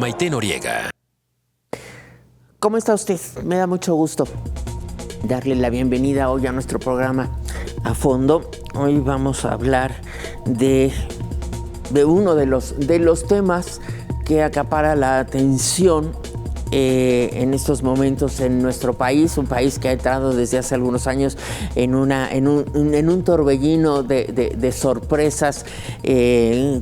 Maite Noriega. ¿Cómo está usted? Me da mucho gusto darle la bienvenida hoy a nuestro programa A Fondo. Hoy vamos a hablar de uno de los temas que acapara la atención en estos momentos en nuestro país, un país que ha entrado desde hace algunos años en un torbellino de sorpresas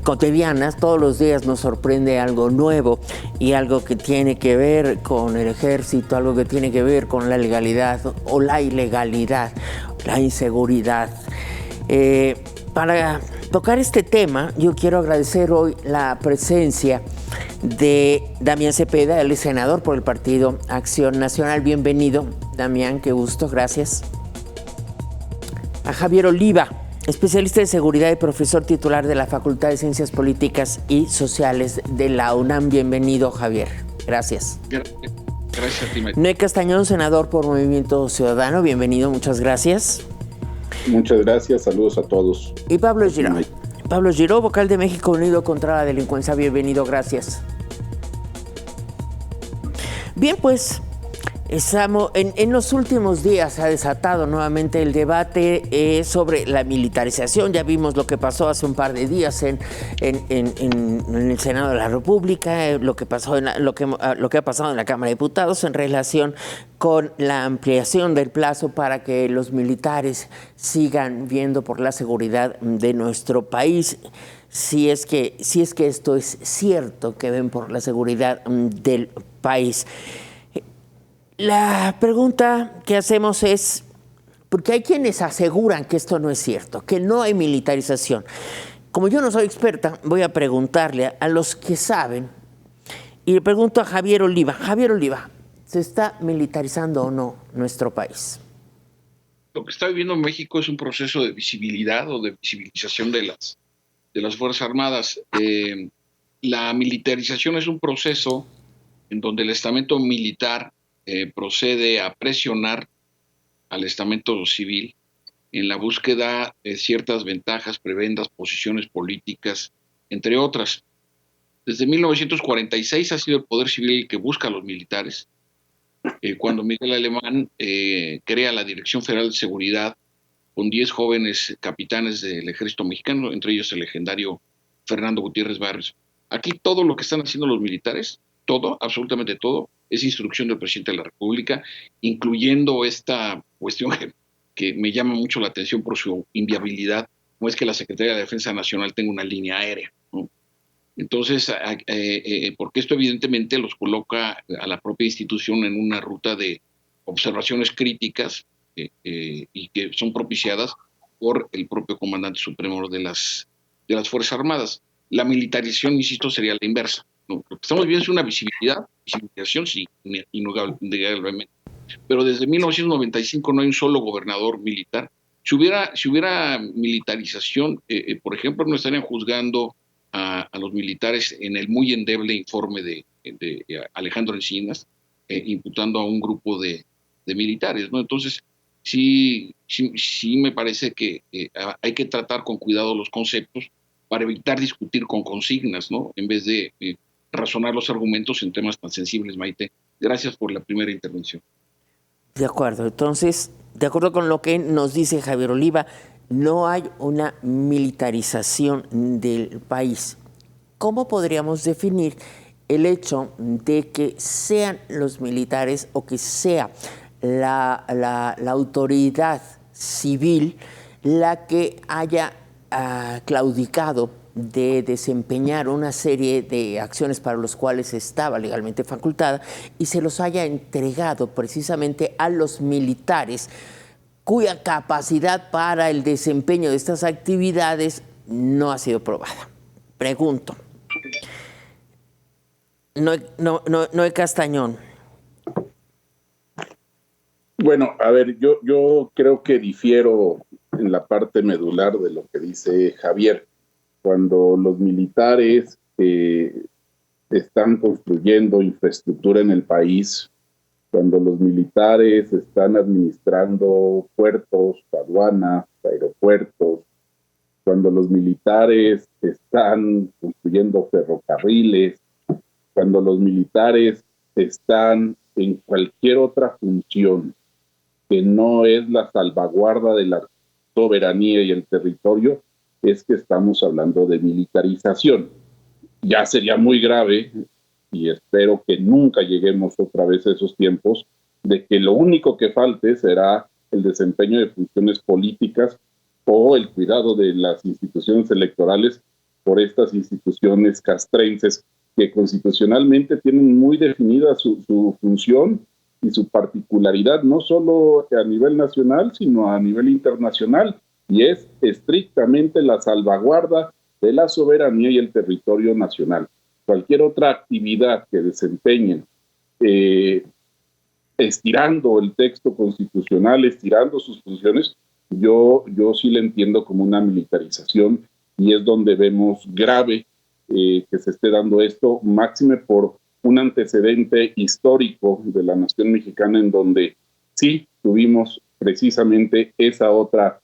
cotidianas. Todos los días nos sorprende algo nuevo y algo que tiene que ver con el ejército, algo que tiene que ver con la legalidad o la ilegalidad, la inseguridad. Para tocar este tema, yo quiero agradecer hoy la presencia de Damián Cepeda, él es senador por el Partido Acción Nacional. Bienvenido, Damián, qué gusto, gracias. A Javier Oliva, especialista en seguridad y profesor titular de la Facultad de Ciencias Políticas y Sociales de la UNAM. Bienvenido, Javier, gracias. Gracias a ti, Maite. Noé Castañón, senador por Movimiento Ciudadano, bienvenido, muchas gracias. Muchas gracias, saludos a todos. Y Pablo Giró. Pablo Giró, vocal de México Unido contra la Delincuencia, bienvenido, gracias. Bien, pues, estamos en los últimos días se ha desatado nuevamente el debate sobre la militarización. Ya vimos lo que pasó hace un par de días en el Senado de la República, lo que ha pasado en la Cámara de Diputados en relación con la ampliación del plazo para que los militares sigan viendo por la seguridad de nuestro país. Si es que esto es cierto, que ven por la seguridad del país. La pregunta que hacemos es, porque hay quienes aseguran que esto no es cierto, que no hay militarización. Como yo no soy experta, voy a preguntarle a los que saben, y le pregunto a Javier Oliva. Javier Oliva, ¿se está militarizando o no nuestro país? Lo que está viviendo México es un proceso de visibilidad o de visibilización de las Fuerzas Armadas. La militarización es un proceso en donde el estamento militar procede a presionar al estamento civil en la búsqueda de ciertas ventajas, prebendas, posiciones políticas, entre otras. Desde 1946 ha sido el Poder Civil el que busca a los militares. Cuando Miguel Alemán crea la Dirección Federal de Seguridad con 10 jóvenes capitanes del ejército mexicano, entre ellos el legendario Fernando Gutiérrez Barrios. Aquí todo lo que están haciendo los militares, todo, absolutamente todo, es instrucción del presidente de la República, incluyendo esta cuestión que me llama mucho la atención por su inviabilidad, como es que la Secretaría de Defensa Nacional tenga una línea aérea, ¿no? Entonces, porque esto evidentemente los coloca a la propia institución en una ruta de observaciones críticas y que son propiciadas por el propio comandante supremo de las Fuerzas Armadas. La militarización, insisto, sería la inversa, ¿no? Lo que estamos viendo es una visibilización, sí, innegablemente. Pero desde 1995 no hay un solo gobernador militar. Si hubiera militarización, por ejemplo, no estarían juzgando a los militares en el muy endeble informe de Alejandro Encinas, imputando a un grupo de militares, ¿no? Entonces, sí me parece que hay que tratar con cuidado los conceptos para evitar discutir con consignas, ¿no? En vez de razonar los argumentos en temas tan sensibles, Maite. Gracias por la primera intervención. De acuerdo, entonces, de acuerdo con lo que nos dice Javier Oliva, no hay una militarización del país. ¿Cómo podríamos definir el hecho de que sean los militares o que sea la autoridad civil la que haya claudicado de desempeñar una serie de acciones para los cuales estaba legalmente facultada y se los haya entregado precisamente a los militares cuya capacidad para el desempeño de estas actividades no ha sido probada? Pregunto. Noé Castañón. Bueno, a ver, yo creo que difiero en la parte medular de lo que dice Javier. Cuando los militares están construyendo infraestructura en el país, cuando los militares están administrando puertos, aduanas, aeropuertos, cuando los militares están construyendo ferrocarriles, cuando los militares están en cualquier otra función que no es la salvaguarda de la soberanía y el territorio, es que estamos hablando de militarización. Ya sería muy grave, y espero que nunca lleguemos otra vez a esos tiempos, de que lo único que falte será el desempeño de funciones políticas o el cuidado de las instituciones electorales por estas instituciones castrenses que constitucionalmente tienen muy definida su función y su particularidad, no solo a nivel nacional, sino a nivel internacional, y es estrictamente la salvaguarda de la soberanía y el territorio nacional. Cualquier otra actividad que desempeñen, estirando el texto constitucional, estirando sus funciones, yo sí le entiendo como una militarización, y es donde vemos grave que se esté dando esto, máxime por un antecedente histórico de la nación mexicana en donde sí tuvimos precisamente esa otra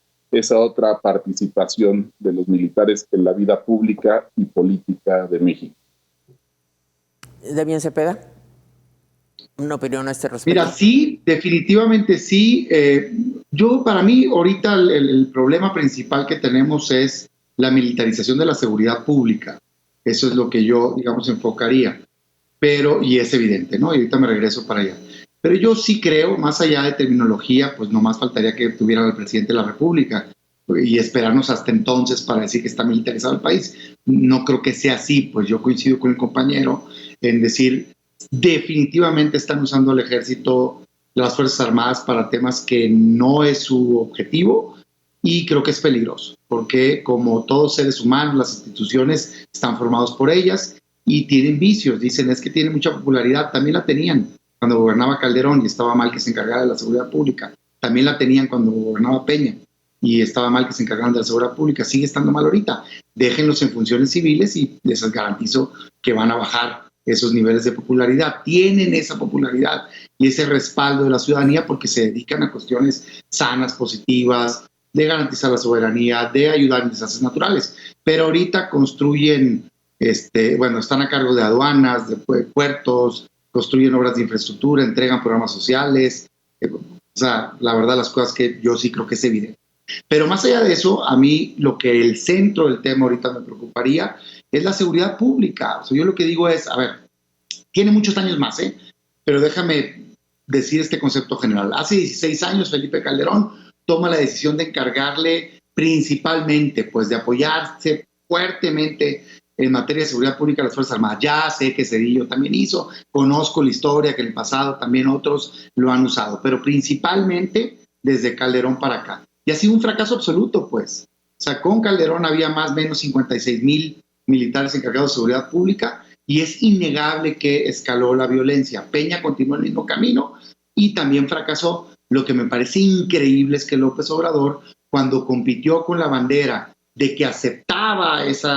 participación de los militares en la vida pública y política de México. Damián Cepeda, una opinión a este respecto. Mira, sí, definitivamente sí. Para mí, ahorita el problema principal que tenemos es la militarización de la seguridad pública. Eso es lo que yo, digamos, enfocaría. Y es evidente, ¿no? Y ahorita me regreso para allá. Pero yo sí creo, más allá de terminología, pues nomás faltaría que tuviera al presidente de la República y esperarnos hasta entonces para decir que está militarizado el país. No creo que sea así, pues yo coincido con el compañero en decir, definitivamente están usando al ejército, las Fuerzas Armadas para temas que no es su objetivo, y creo que es peligroso, porque como todos seres humanos, las instituciones están formados por ellas y tienen vicios. Dicen, es que tiene mucha popularidad, también la tenían cuando gobernaba Calderón y estaba mal que se encargara de la seguridad pública, también la tenían cuando gobernaba Peña y estaba mal que se encargaran de la seguridad pública, sigue estando mal ahorita. Déjenlos en funciones civiles y les garantizo que van a bajar esos niveles de popularidad. Tienen esa popularidad y ese respaldo de la ciudadanía porque se dedican a cuestiones sanas, positivas, de garantizar la soberanía, de ayudar en desastres naturales. Pero ahorita construyen, están a cargo de aduanas, de puertos, construyen obras de infraestructura, entregan programas sociales. La verdad, las cosas que yo sí creo que es evidente. Pero más allá de eso, a mí lo que el centro del tema ahorita me preocuparía es la seguridad pública. Yo lo que digo es, a ver, tiene muchos años más, pero déjame decir este concepto general. Hace 16 años Felipe Calderón toma la decisión de encargarle principalmente, pues de apoyarse fuertemente en materia de seguridad pública a las Fuerzas Armadas. Ya sé que Zedillo también hizo, conozco la historia, que en el pasado también otros lo han usado, pero principalmente desde Calderón para acá. Y ha sido un fracaso absoluto, pues. Con Calderón había más o menos 56,000 militares encargados de seguridad pública y es innegable que escaló la violencia. Peña continuó el mismo camino y también fracasó. Lo que me parece increíble es que López Obrador, cuando compitió con la bandera de que aceptaba ese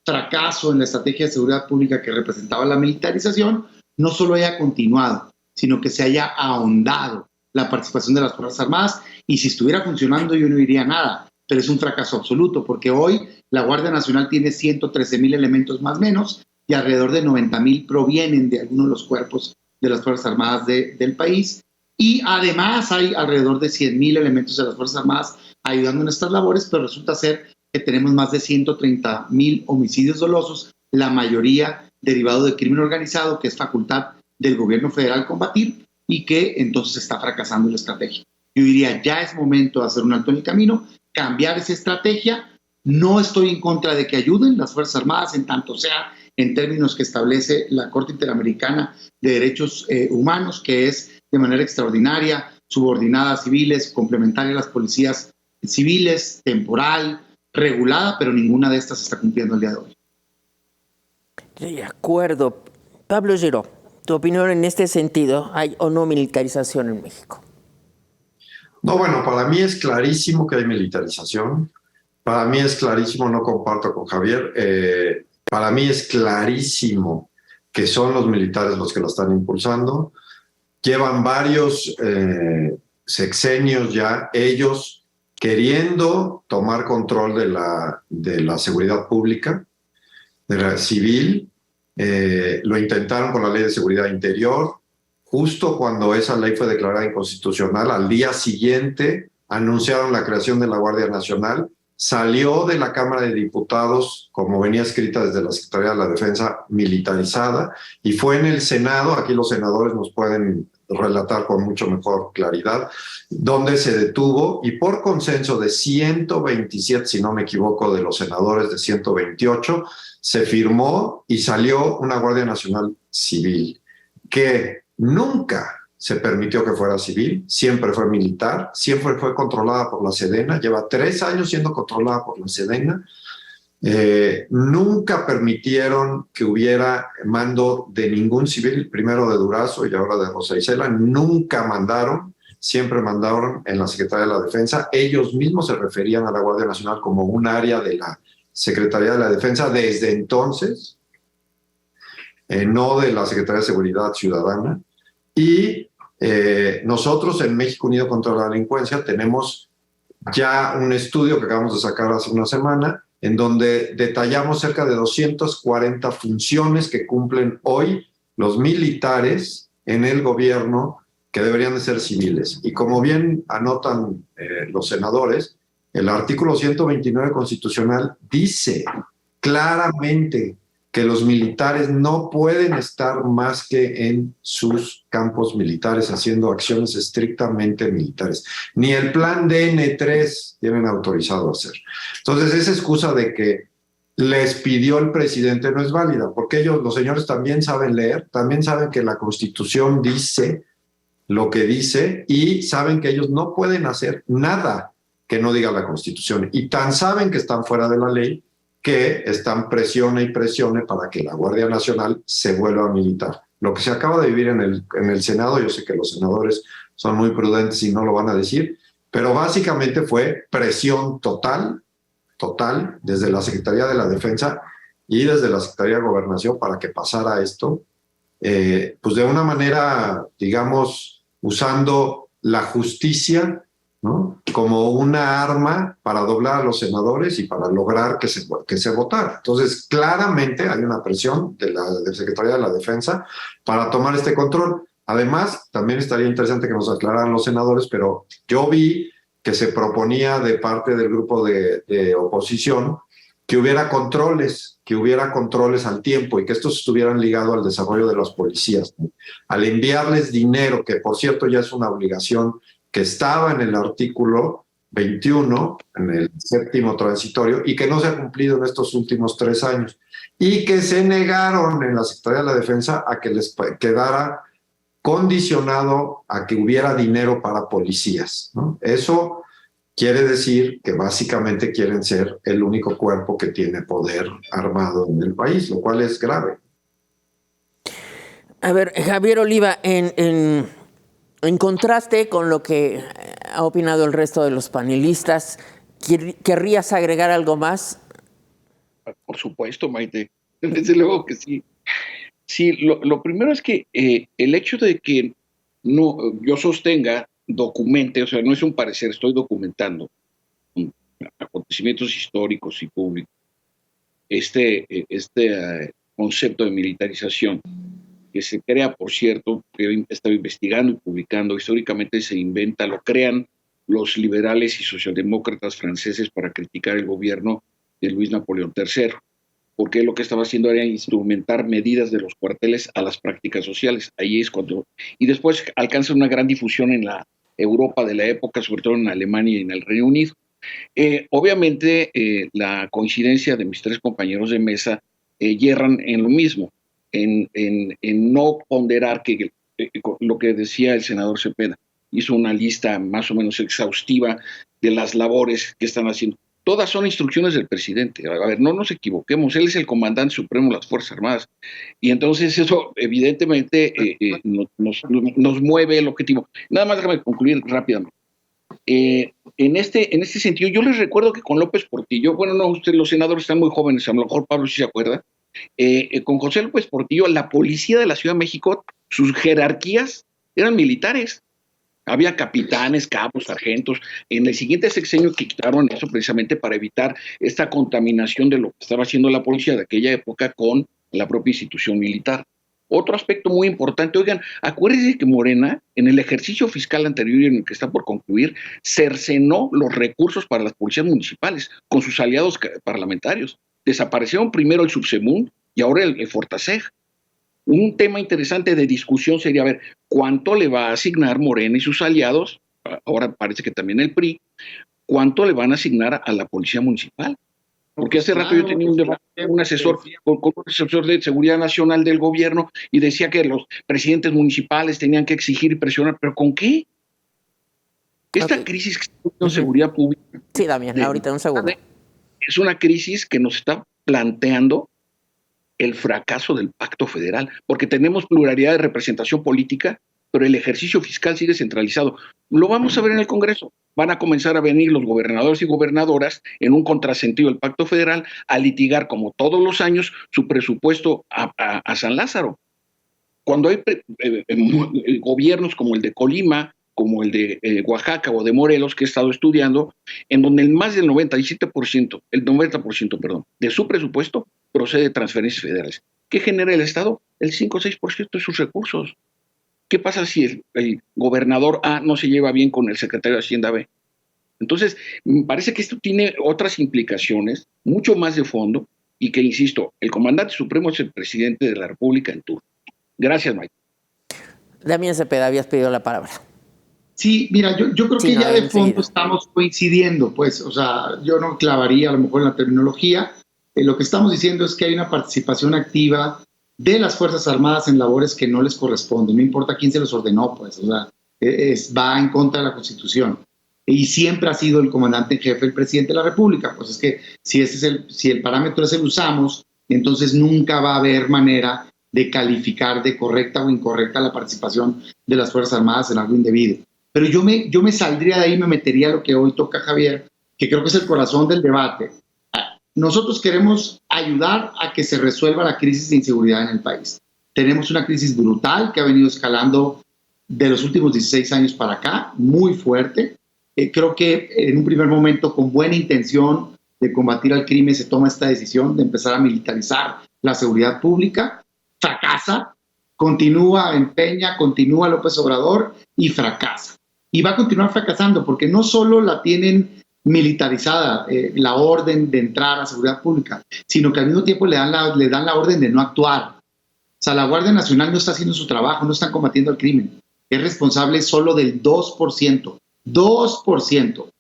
fracaso en la estrategia de seguridad pública que representaba la militarización, no solo haya continuado, sino que se haya ahondado la participación de las Fuerzas Armadas, y si estuviera funcionando yo no diría nada, pero es un fracaso absoluto, porque hoy la Guardia Nacional tiene 113,000 elementos más o menos, y alrededor de 90,000 provienen de algunos de los cuerpos de las Fuerzas Armadas del país, y además hay alrededor de 100,000 elementos de las Fuerzas Armadas ayudando en estas labores, pero resulta ser que tenemos más de 130,000 homicidios dolosos, la mayoría derivado de crimen organizado, que es facultad del gobierno federal combatir, y que entonces está fracasando la estrategia. Yo diría, ya es momento de hacer un alto en el camino, cambiar esa estrategia. No estoy en contra de que ayuden las Fuerzas Armadas en tanto sea en términos que establece la Corte Interamericana de Derechos Humanos, que es de manera extraordinaria, subordinada a civiles, complementaria a las policías civiles, temporal, regulada, pero ninguna de estas está cumpliendo el día de hoy. De acuerdo. Pablo Giró, tu opinión en este sentido, ¿hay o no militarización en México? No, bueno, para mí es clarísimo que hay militarización. Para mí es clarísimo, no comparto con Javier, para mí es clarísimo que son los militares los que lo están impulsando. Llevan varios sexenios ya ellos queriendo tomar control de la seguridad pública, de la civil, lo intentaron con la Ley de Seguridad Interior. Justo cuando esa ley fue declarada inconstitucional, al día siguiente anunciaron la creación de la Guardia Nacional. Salió de la Cámara de Diputados, como venía escrita desde la Secretaría de la Defensa, militarizada, y fue en el Senado, aquí los senadores nos pueden relatar con mucho mejor claridad, donde se detuvo, y por consenso de 127, si no me equivoco, de los senadores de 128, se firmó y salió una Guardia Nacional civil, que nunca se permitió que fuera civil, siempre fue militar, siempre fue controlada por la Sedena, lleva 3 años siendo controlada por la Sedena. Nunca permitieron que hubiera mando de ningún civil, primero de Durazo y ahora de Rosa Isela, nunca mandaron, siempre mandaron en la Secretaría de la Defensa. Ellos mismos se referían a la Guardia Nacional como un área de la Secretaría de la Defensa desde entonces, no de la Secretaría de Seguridad Ciudadana. Y nosotros en México Unido contra la Delincuencia tenemos ya un estudio que acabamos de sacar hace una semana, en donde detallamos cerca de 240 funciones que cumplen hoy los militares en el gobierno que deberían de ser civiles. Y como bien anotan los senadores, el artículo 129 constitucional dice claramente que los militares no pueden estar más que en sus campos militares haciendo acciones estrictamente militares. Ni el plan DN3 tienen autorizado hacer. Entonces, esa excusa de que les pidió el presidente no es válida, porque ellos, los señores, también saben leer, también saben que la Constitución dice lo que dice y saben que ellos no pueden hacer nada que no diga la Constitución. Y tan saben que están fuera de la ley que están presione y presione para que la Guardia Nacional se vuelva militar. Lo que se acaba de vivir en el Senado, yo sé que los senadores son muy prudentes y no lo van a decir, pero básicamente fue presión total, desde la Secretaría de la Defensa y desde la Secretaría de Gobernación para que pasara esto, pues de una manera, digamos, usando la justicia, ¿no?, como una arma para doblar a los senadores y para lograr que se votara. Entonces, claramente hay una presión de la Secretaría de la Defensa para tomar este control. Además, también estaría interesante que nos aclararan los senadores, pero yo vi que se proponía de parte del grupo de oposición que hubiera controles al tiempo y que estos estuvieran ligados al desarrollo de las policías, ¿no?, al enviarles dinero, que por cierto ya es una obligación que estaba en el artículo 21, en el 7º transitorio, y que no se ha cumplido en estos últimos 3 años, y que se negaron en la Secretaría de la Defensa a que les quedara condicionado a que hubiera dinero para policías, ¿no? Eso quiere decir que básicamente quieren ser el único cuerpo que tiene poder armado en el país, lo cual es grave. A ver, Javier Oliva, en contraste con lo que ha opinado el resto de los panelistas, ¿querrías agregar algo más? Por supuesto, Maite. Desde luego que sí. Sí, lo primero es que el hecho de que no, yo sostenga, documente, o sea, no es un parecer, estoy documentando acontecimientos históricos y públicos. Este concepto de militarización, que se crea, por cierto, que he estado investigando y publicando, históricamente se inventa, lo crean los liberales y socialdemócratas franceses para criticar el gobierno de Luis Napoleón III, porque lo que estaba haciendo era instrumentar medidas de los cuarteles a las prácticas sociales. Ahí es cuando... Y después alcanza una gran difusión en la Europa de la época, sobre todo en Alemania y en el Reino Unido. Obviamente, la coincidencia de mis 3 compañeros de mesa yerran en lo mismo, en no ponderar que lo que decía el senador Cepeda, hizo una lista más o menos exhaustiva de las labores que están haciendo. Todas son instrucciones del presidente. A ver, no nos equivoquemos, él es el comandante supremo de las Fuerzas Armadas. Y entonces eso evidentemente nos mueve el objetivo. Nada más déjame concluir rápidamente. En este sentido, yo les recuerdo que con López Portillo, bueno, no, los senadores están muy jóvenes, a lo mejor Pablo sí se acuerda, con José López Portillo, la policía de la Ciudad de México, sus jerarquías eran militares. Había capitanes, cabos, sargentos. En el siguiente sexenio quitaron eso precisamente para evitar esta contaminación de lo que estaba haciendo la policía de aquella época con la propia institución militar. Otro aspecto muy importante, oigan, acuérdense que Morena, en el ejercicio fiscal anterior y en el que está por concluir, cercenó los recursos para las policías municipales con sus aliados parlamentarios. Desaparecieron primero el Subsemun y ahora el Fortaseg. Un tema interesante de discusión sería ver cuánto le va a asignar Morena y sus aliados, ahora parece que también el PRI, cuánto le van a asignar a la policía municipal. Porque hace rato yo tenía un debate con un asesor de seguridad nacional del gobierno y decía que los presidentes municipales tenían que exigir y presionar, ¿pero con qué? Esta crisis que está en seguridad pública. Sí, Damián, ahorita un segundo. Es una crisis que nos está planteando el fracaso del pacto federal, porque tenemos pluralidad de representación política, pero el ejercicio fiscal sigue centralizado. Lo vamos a ver en el Congreso. Van a comenzar a venir los gobernadores y gobernadoras en un contrasentido del pacto federal a litigar, como todos los años, su presupuesto a San Lázaro. Cuando hay gobiernos como el de Colima, como el de Oaxaca o de Morelos, que he estado estudiando, en donde el más del 90% de su presupuesto procede de transferencias federales. ¿Qué genera el Estado? El 5 o 6% de sus recursos. ¿Qué pasa si el gobernador A no se lleva bien con el secretario de Hacienda B? Entonces, me parece que esto tiene otras implicaciones, mucho más de fondo, y que, insisto, el comandante supremo es el presidente de la República en turno. Gracias, Mike. Damián Cepeda, habías pedido la palabra. Sí, mira, yo creo que ya de fondo estamos coincidiendo, pues, o sea, yo no clavaría a lo mejor en la terminología. Lo que estamos diciendo es que hay una participación activa de las Fuerzas Armadas en labores que no les corresponden, no importa quién se los ordenó, pues, o sea, va en contra de la Constitución. Y siempre ha sido el comandante en jefe el presidente de la República, pues es que si el parámetro es el usamos, entonces nunca va a haber manera de calificar de correcta o incorrecta la participación de las Fuerzas Armadas en algo indebido. Pero yo me saldría de ahí, me metería a lo que hoy toca Javier, que creo que es el corazón del debate. Nosotros queremos ayudar a que se resuelva la crisis de inseguridad en el país. Tenemos una crisis brutal que ha venido escalando de los últimos 16 años para acá, muy fuerte. Creo que en un primer momento, con buena intención de combatir al crimen, se toma esta decisión de empezar a militarizar la seguridad pública. Fracasa, continúa López Obrador y fracasa. Y va a continuar fracasando porque no solo la tienen militarizada, la orden de entrar a seguridad pública, sino que al mismo tiempo le dan la orden de no actuar. O sea, la Guardia Nacional no está haciendo su trabajo, no están combatiendo el crimen. Es responsable solo del 2%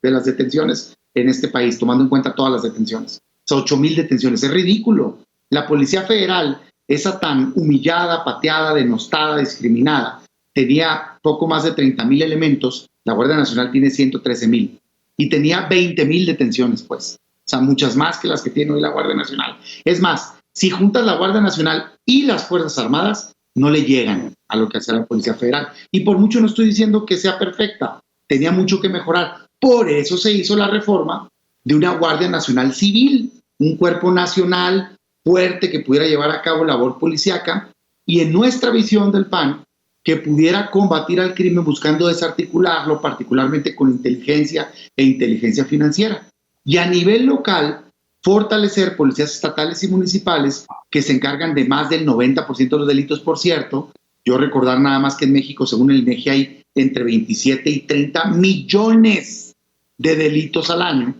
de las detenciones en este país, tomando en cuenta todas las detenciones. O sea, 8,000 detenciones. Es ridículo. La Policía Federal, esa tan humillada, pateada, denostada, discriminada, tenía poco más de 30,000 elementos. La Guardia Nacional tiene 113,000. Y tenía 20,000 detenciones, pues. O sea, muchas más que las que tiene hoy la Guardia Nacional. Es más, si juntas la Guardia Nacional y las Fuerzas Armadas, no le llegan a lo que hace la Policía Federal. Y por mucho no estoy diciendo que sea perfecta. Tenía mucho que mejorar. Por eso se hizo la reforma de una Guardia Nacional Civil, un cuerpo nacional fuerte que pudiera llevar a cabo labor policíaca y en nuestra visión del PAN, que pudiera combatir al crimen buscando desarticularlo, particularmente con inteligencia e inteligencia financiera. Y a nivel local, fortalecer policías estatales y municipales que se encargan de más del 90% de los delitos, por cierto. Yo recordar nada más que en México, según el INEGI, hay entre 27 y 30 millones de delitos al año,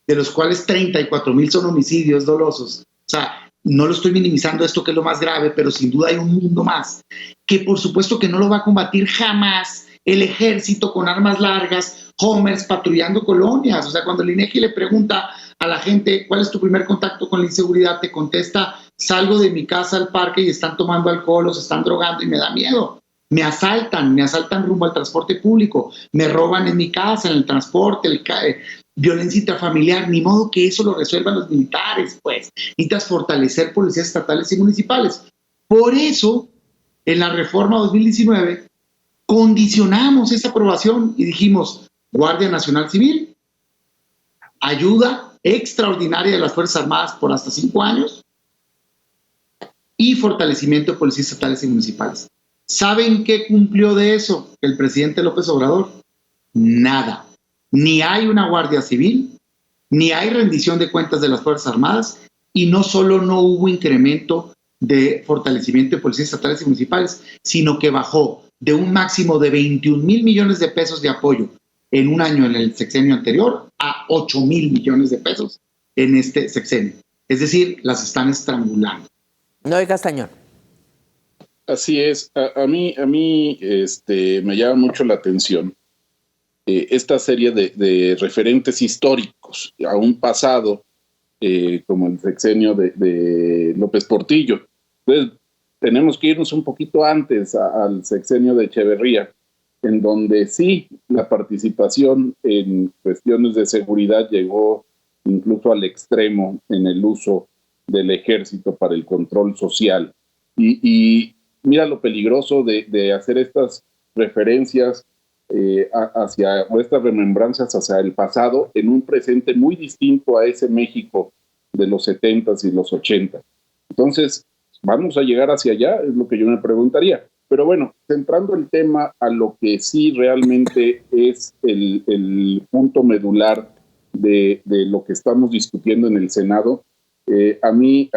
de los cuales 34,000 son homicidios dolosos. O sea, no lo estoy minimizando esto, que es lo más grave, pero sin duda hay un mundo más, que por supuesto que no lo va a combatir jamás el ejército con armas largas, Homers patrullando colonias. O sea, cuando el INEGI le pregunta a la gente cuál es tu primer contacto con la inseguridad, te contesta: salgo de mi casa al parque y están tomando alcohol o se están drogando y me da miedo. Me asaltan rumbo al transporte público, me roban en mi casa, en el transporte, violencia intrafamiliar. Ni modo que eso lo resuelvan los militares, pues. Necesitas fortalecer policías estatales y municipales. Por eso, en la reforma 2019, condicionamos esa aprobación y dijimos: Guardia Nacional Civil, ayuda extraordinaria de las Fuerzas Armadas por hasta 5 años y fortalecimiento de policías estatales y municipales. ¿Saben qué cumplió de eso el presidente López Obrador? Nada. Ni hay una Guardia Civil, ni hay rendición de cuentas de las Fuerzas Armadas, y no solo no hubo incremento de fortalecimiento de policías estatales y municipales, sino que bajó de un máximo de 21,000 millones de pesos de apoyo en un año en el sexenio anterior a 8,000 millones de pesos en este sexenio. Es decir, las están estrangulando. Noé Castañón. Así es. A mí me llama mucho la atención esta serie de referentes históricos a un pasado como el sexenio de López Portillo. Entonces, tenemos que irnos un poquito antes al sexenio de Echeverría, en donde sí la participación en cuestiones de seguridad llegó incluso al extremo en el uso del ejército para el control social. Y mira lo peligroso de hacer estas referencias o estas remembranzas hacia el pasado en un presente muy distinto a ese México de los 70s y los 80s. Entonces, ¿vamos a llegar hacia allá? Es lo que yo me preguntaría. Pero bueno, centrando el tema a lo que sí realmente es el punto medular de lo que estamos discutiendo en el Senado, a mí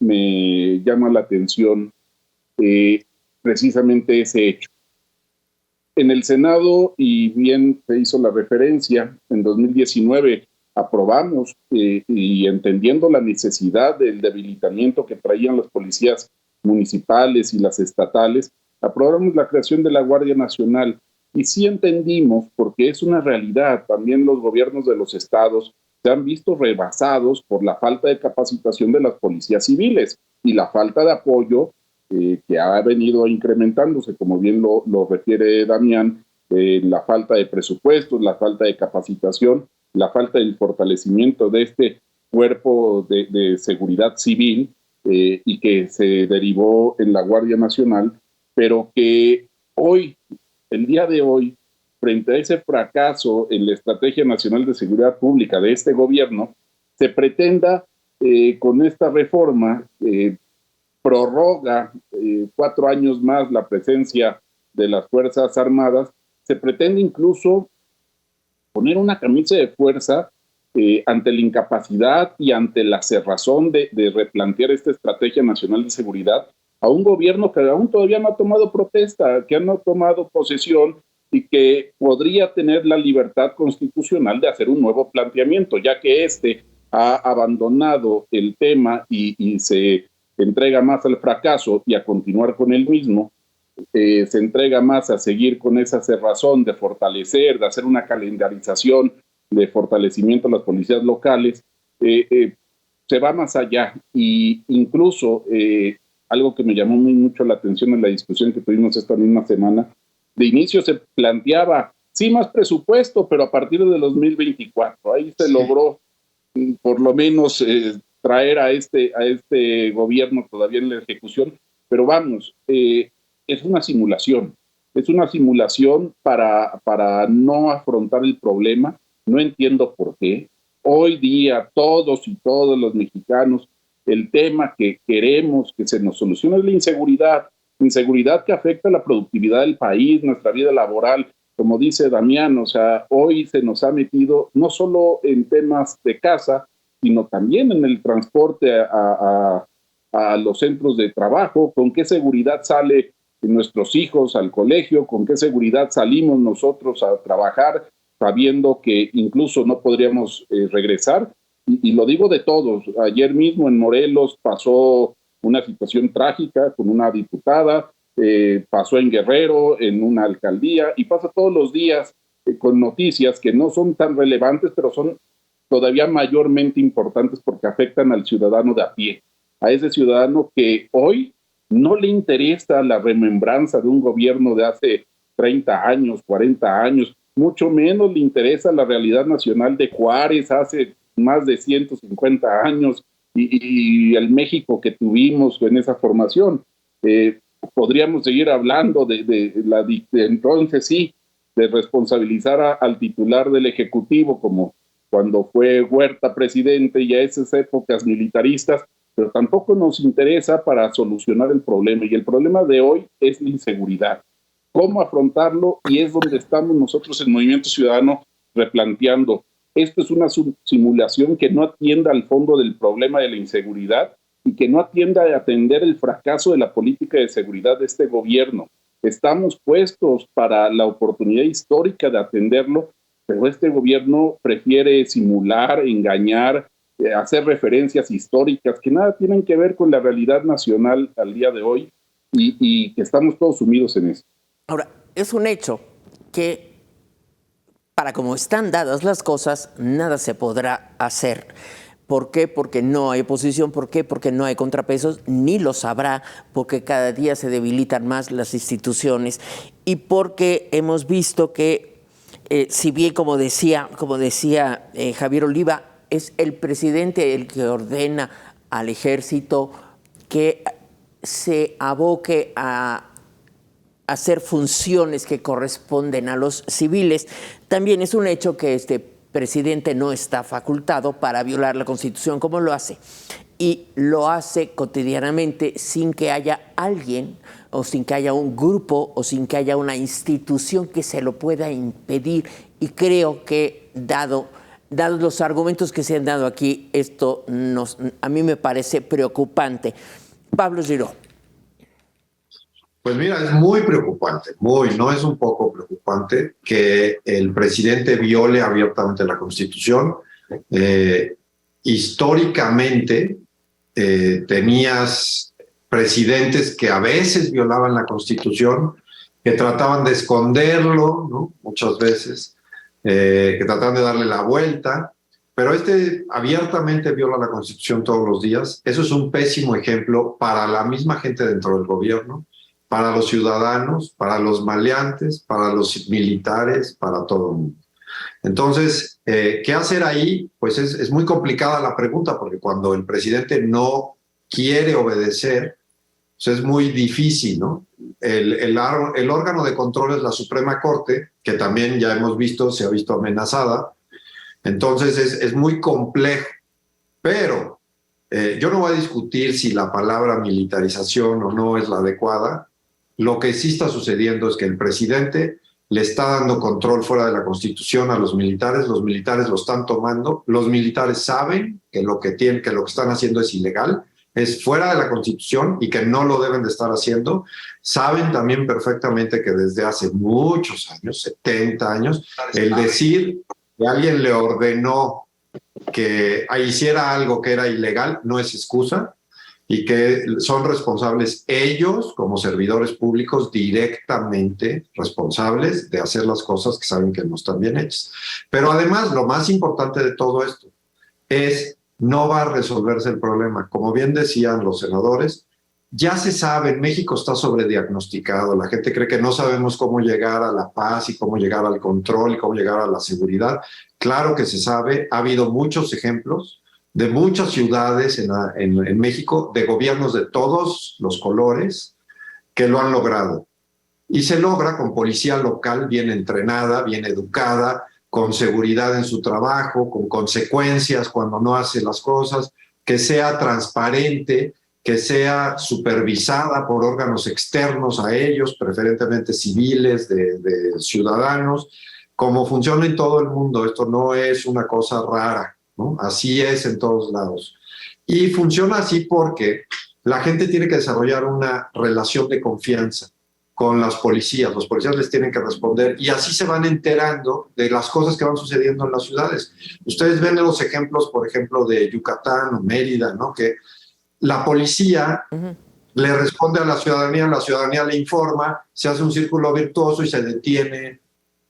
me llama la atención precisamente ese hecho. En el Senado, y bien se hizo la referencia, en 2019 aprobamos, y entendiendo la necesidad del debilitamiento que traían las policías municipales y las estatales, aprobamos la creación de la Guardia Nacional. Y sí entendimos, porque es una realidad, también los gobiernos de los estados se han visto rebasados por la falta de capacitación de las policías civiles y la falta de apoyo que ha venido incrementándose, como bien lo refiere Damián, la falta de presupuestos, la falta de capacitación, la falta del fortalecimiento de este cuerpo de seguridad civil y que se derivó en la Guardia Nacional, pero que hoy, el día de hoy, frente a ese fracaso en la Estrategia Nacional de Seguridad Pública de este gobierno, se pretenda con esta reforma prorroga 4 años más la presencia de las Fuerzas Armadas, se pretende incluso poner una camisa de fuerza ante la incapacidad y ante la cerrazón de replantear esta Estrategia Nacional de Seguridad a un gobierno que aún todavía no ha tomado protesta, que no ha tomado posesión y que podría tener la libertad constitucional de hacer un nuevo planteamiento, ya que ha abandonado el tema y se entrega más al fracaso y a continuar con el mismo, se entrega más a seguir con esa cerrazón de fortalecer, de hacer una calendarización de fortalecimiento a las policías locales, se va más allá. Y incluso algo que me llamó mucho la atención en la discusión que tuvimos esta misma semana, de inicio se planteaba, sí, más presupuesto, pero a partir de 2024. Ahí se logró por lo menos traer a este gobierno todavía en la ejecución, pero vamos, es una simulación para no afrontar el problema. No entiendo por qué. Hoy día todos los mexicanos, el tema que queremos que se nos solucione es la inseguridad que afecta la productividad del país, nuestra vida laboral, como dice Damián. O sea, hoy se nos ha metido no solo en temas de casa, sino también en el transporte a los centros de trabajo. ¿Con qué seguridad salen nuestros hijos al colegio? ¿Con qué seguridad salimos nosotros a trabajar sabiendo que incluso no podríamos regresar? Y lo digo de todos. Ayer mismo en Morelos pasó una situación trágica con una diputada, pasó en Guerrero, en una alcaldía, y pasa todos los días con noticias que no son tan relevantes, pero son todavía mayormente importantes porque afectan al ciudadano de a pie, a ese ciudadano que hoy no le interesa la remembranza de un gobierno de hace 30 años, 40 años, mucho menos le interesa la realidad nacional de Juárez hace más de 150 años y el México que tuvimos en esa formación. Podríamos seguir hablando de entonces sí, de responsabilizar al titular del Ejecutivo, como cuando fue Huerta presidente y a esas épocas militaristas, pero tampoco nos interesa para solucionar el problema. Y el problema de hoy es la inseguridad. ¿Cómo afrontarlo? Y es donde estamos nosotros en Movimiento Ciudadano replanteando. Esto es una simulación que no atienda al fondo del problema de la inseguridad y que no atienda a atender el fracaso de la política de seguridad de este gobierno. Estamos puestos para la oportunidad histórica de atenderlo, pero este gobierno prefiere simular, engañar, hacer referencias históricas que nada tienen que ver con la realidad nacional al día de hoy y que estamos todos sumidos en eso. Ahora, es un hecho que para como están dadas las cosas, nada se podrá hacer. ¿Por qué? Porque no hay oposición. ¿Por qué? Porque no hay contrapesos, ni los habrá, porque cada día se debilitan más las instituciones y porque hemos visto que, si bien, como decía Javier Oliva, es el presidente el que ordena al ejército que se aboque a hacer funciones que corresponden a los civiles, también es un hecho que este presidente no está facultado para violar la Constitución como lo hace. Y lo hace cotidianamente sin que haya alguien o sin que haya un grupo o sin que haya una institución que se lo pueda impedir. Y creo que dados los argumentos que se han dado aquí, esto a mí me parece preocupante. Pablo Giró. Pues mira, es muy preocupante, no es un poco preocupante que el presidente viole abiertamente la Constitución. Históricamente tenías presidentes que a veces violaban la Constitución, que trataban de esconderlo, ¿no? Muchas veces, que trataban de darle la vuelta, pero abiertamente viola la Constitución todos los días. Eso es un pésimo ejemplo para la misma gente dentro del gobierno, para los ciudadanos, para los maleantes, para los militares, para todo el mundo. Entonces, ¿qué hacer ahí? Pues es muy complicada la pregunta, porque cuando el presidente no quiere obedecer, pues es muy difícil, ¿no? El órgano de control es la Suprema Corte, que también ya hemos visto, se ha visto amenazada. Entonces, es muy complejo. Pero yo no voy a discutir si la palabra militarización o no es la adecuada. Lo que sí está sucediendo es que el presidente le está dando control fuera de la Constitución a los militares lo están tomando, los militares saben que lo que están haciendo es ilegal, es fuera de la Constitución y que no lo deben de estar haciendo. Saben también perfectamente que desde hace muchos años, 70 años, el decir que alguien le ordenó que hiciera algo que era ilegal no es excusa, y que son responsables ellos, como servidores públicos, directamente responsables de hacer las cosas que saben que no están bien hechas. Pero además, lo más importante de todo esto es, no va a resolverse el problema. Como bien decían los senadores, ya se sabe, México está sobrediagnosticado, la gente cree que no sabemos cómo llegar a la paz y cómo llegar al control y cómo llegar a la seguridad. Claro que se sabe, ha habido muchos ejemplos de muchas ciudades en México, de gobiernos de todos los colores, que lo han logrado. Y se logra con policía local bien entrenada, bien educada, con seguridad en su trabajo, con consecuencias cuando no hace las cosas, que sea transparente, que sea supervisada por órganos externos a ellos, preferentemente civiles, de ciudadanos, como funciona en todo el mundo. Esto no es una cosa rara, ¿no? Así es en todos lados. Y funciona así porque la gente tiene que desarrollar una relación de confianza con los policías les tienen que responder y así se van enterando de las cosas que van sucediendo en las ciudades. Ustedes ven los ejemplos, por ejemplo, de Yucatán o Mérida, ¿no? Que la policía le responde a la ciudadanía le informa, se hace un círculo virtuoso y se detiene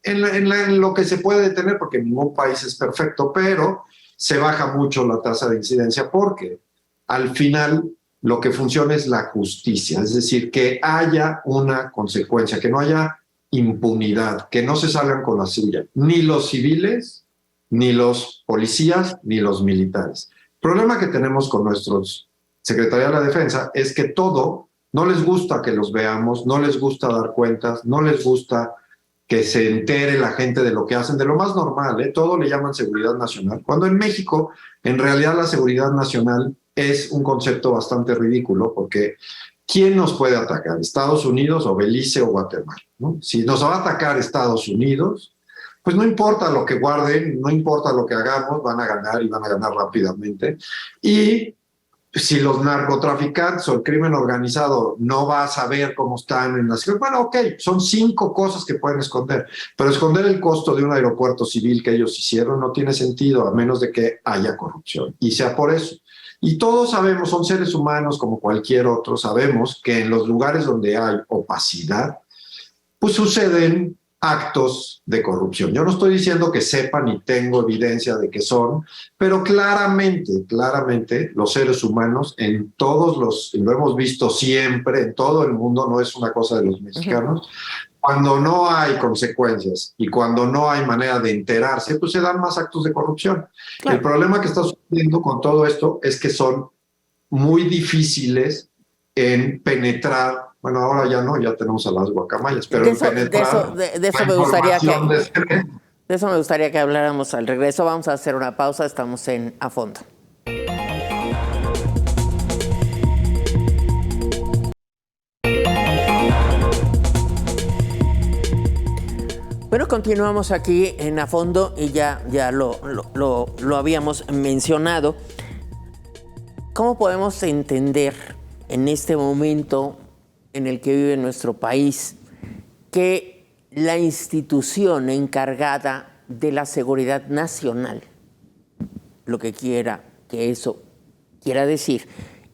en lo que se puede detener, porque ningún país es perfecto, pero se baja mucho la tasa de incidencia porque al final lo que funciona es la justicia, es decir, que haya una consecuencia, que no haya impunidad, que no se salgan con la suya, ni los civiles, ni los policías, ni los militares. El problema que tenemos con nuestros Secretaría de la Defensa es que todo, no les gusta que los veamos, no les gusta dar cuentas, no les gusta que se entere la gente de lo que hacen, de lo más normal, ¿eh? Todo le llaman seguridad nacional, cuando en México, en realidad la seguridad nacional es un concepto bastante ridículo, porque ¿quién nos puede atacar? ¿Estados Unidos o Belice o Guatemala? ¿No? Si nos va a atacar Estados Unidos, pues no importa lo que guarden, no importa lo que hagamos, van a ganar y van a ganar rápidamente. Y si los narcotraficantes o el crimen organizado no va a saber cómo están en las... Bueno, ok, son 5 cosas que pueden esconder, pero esconder el costo de un aeropuerto civil que ellos hicieron no tiene sentido, a menos de que haya corrupción, y sea por eso. Y todos sabemos, son seres humanos como cualquier otro, sabemos que en los lugares donde hay opacidad, pues suceden actos de corrupción. Yo no estoy diciendo que sepa ni tengo evidencia de que son, pero claramente los seres humanos en todos los, y lo hemos visto siempre en todo el mundo, no es una cosa de los mexicanos, cuando no hay consecuencias y cuando no hay manera de enterarse, pues se dan más actos de corrupción. Claro. El problema que está sucediendo con todo esto es que son muy difíciles en penetrar. Bueno, ahora ya no, ya tenemos a las guacamayas, pero de eso me gustaría que habláramos al regreso. Vamos a hacer una pausa, estamos en A Fondo. Bueno, continuamos aquí en A Fondo y ya lo habíamos mencionado. ¿Cómo podemos entender en este momento en el que vive nuestro país que la institución encargada de la seguridad nacional, lo que quiera que eso quiera decir,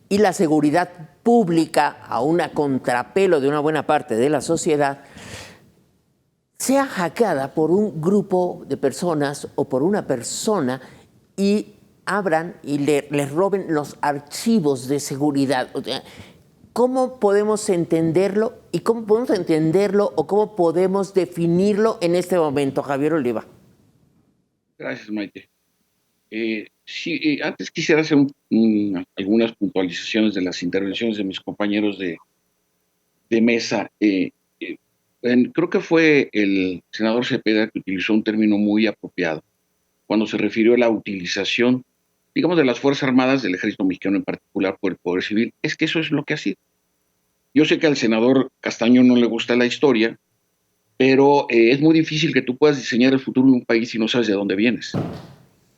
y la seguridad pública, a una contrapelo de una buena parte de la sociedad, sea hackeada por un grupo de personas o por una persona y abran y les roben los archivos de seguridad? O sea, ¿cómo podemos entenderlo y cómo podemos entenderlo o cómo podemos definirlo en este momento, Javier Oliva? Gracias, Maite. Antes quisiera hacer algunas puntualizaciones de las intervenciones de mis compañeros de mesa. Creo que fue el senador Cepeda que utilizó un término muy apropiado cuando se refirió a la utilización, digamos, de las Fuerzas Armadas, del Ejército Mexicano en particular, por el Poder Civil. Es que eso es lo que ha sido. Yo sé que al senador Castaño no le gusta la historia, pero es muy difícil que tú puedas diseñar el futuro de un país si no sabes de dónde vienes.